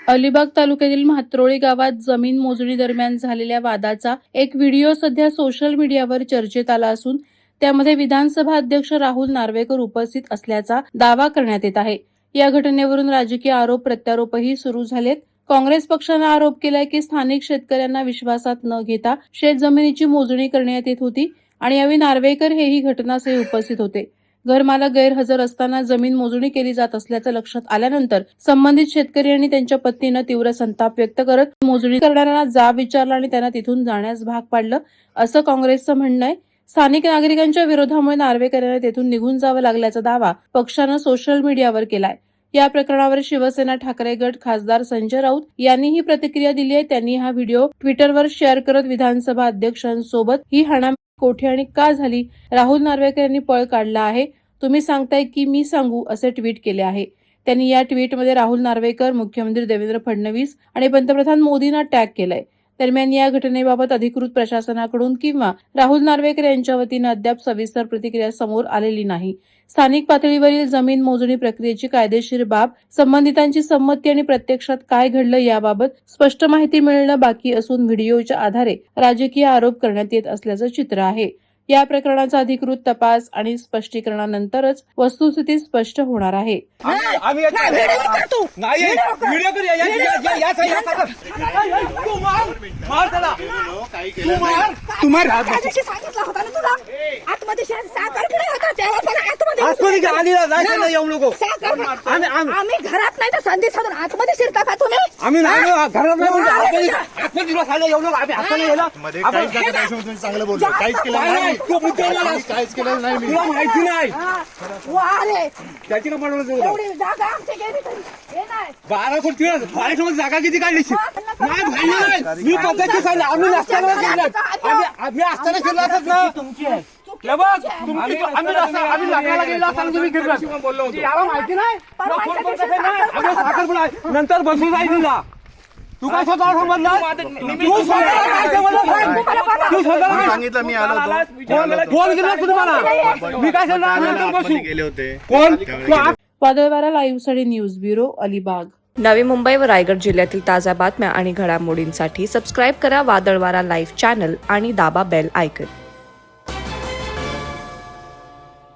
अलिबाग तालुक्यातील म्हात्रोळी गावात जमीन मोजणी दरम्यान झालेल्या वादाचा एक व्हिडिओ सध्या सोशल मीडियावर चर्चेत आला असून त्यामध्ये विधानसभा अध्यक्ष राहुल नार्वेकर उपस्थित असल्याचा दावा करण्यात येत आहे। या घटनेवरून राजकीय आरोप प्रत्यारोपही सुरू झालेत। काँग्रेस पक्षाने आरोप केलाय की स्थानिक शेतकऱ्यांना विश्वासात न घेता शेतजमिनीची मोजणी करण्यात येत होती आणि यावेळी नार्वेकर हेही घटनास्थळी उपस्थित होते। घरमालक गैरहजर असताना जमीन मोजणी केली जात असल्याचं लक्षात आल्यानंतर संबंधित शेतकरी आणि त्यांच्या पत्नीनं तीव्र संताप व्यक्त करत मोजणी करणाऱ्यांना जाब विचारला आणि त्यांना तिथून जाण्यास भाग पाडलं, असं काँग्रेसचं म्हणणं आहे। स्थानिक नागरिकांच्या विरोधामुळे नार्वेकर यांना तेथून निघून जावं लागल्याचा दावा पक्षानं सोशल मीडियावर केलाय। या प्रकरणावर शिवसेना ठाकरे गट खासदार संजय राऊत यांनीही प्रतिक्रिया दिली आहे। त्यांनी हा व्हिडिओ ट्विटरवर शेअर करत विधानसभा अध्यक्षांसोबत ही हाणामारी कोठे आणि का झाली, राहुल नार्वेकर यांनी पळ काढला आहे, तुम्ही सांगताय की मी सांगू, असे ट्विट केले आहे। त्यांनी या ट्विटमध्ये राहुल नार्वेकर, मुख्यमंत्री देवेंद्र फडणवीस आणि पंतप्रधान मोदींना टॅग केलंय। दरम्यान या घटनेबाबत अधिकृत प्रशासनाकडून किंवा राहुल नार्वेकर यांच्या वतीनं अद्याप सविस्तर प्रतिक्रिया समोर आलेली नाही। स्थानिक पातळीवरील जमीन मोजणी प्रक्रियेची कायदेशीर बाब, संबंधितांची संमती आणि प्रत्यक्षात काय घडलं याबाबत स्पष्ट माहिती मिळणं बाकी असून व्हिडिओच्या आधारे राजकीय आरोप करण्यात येत असल्याचं चित्र आहे। या प्रकरणाचा अधिकृत तपास आणि स्पष्टीकरणानंतरच वस्तुस्थिती स्पष्ट होणार आहे। आम्ही घरात नाही तर संधी साधून आतमध्ये शिरता का तुम्ही? आम्ही नाही घरात नाही चांगलं बोलतो, काहीच केलं नाही, काहीच केलं नाही, तुला माहिती नाही त्याची का पडवलं जागा आमची गेली तरी हे नाही 12 कोटी जागा किती काढली नाही, मी पद्धती सांगितलं आम्ही नसताना आम्ही असताना केलं असत ना तुमची आहे आम्ही लागायला गेला असताना तुम्ही गिरला बोललो होतो, याला माहिती नाही आम्ही साखर नंतर बसून जाईल तुला, तू काय स्वतः समजला, तू स्वतः सांगितलं मी आलो होतो, कोण गेला तुम्हाला, मी काय सांगणार बसू गेले होते कोण वादळवारा लाईव्हसाठी न्यूज ब्युरो अलिबाग। नवी मुंबई व रायगड जिल्ह्यातील ताज्या बातम्या आणि घडामोडींसाठी सबस्क्राईब करा वादळवारा लाईव्ह चॅनल आणि दाबा बेल आयकॉन।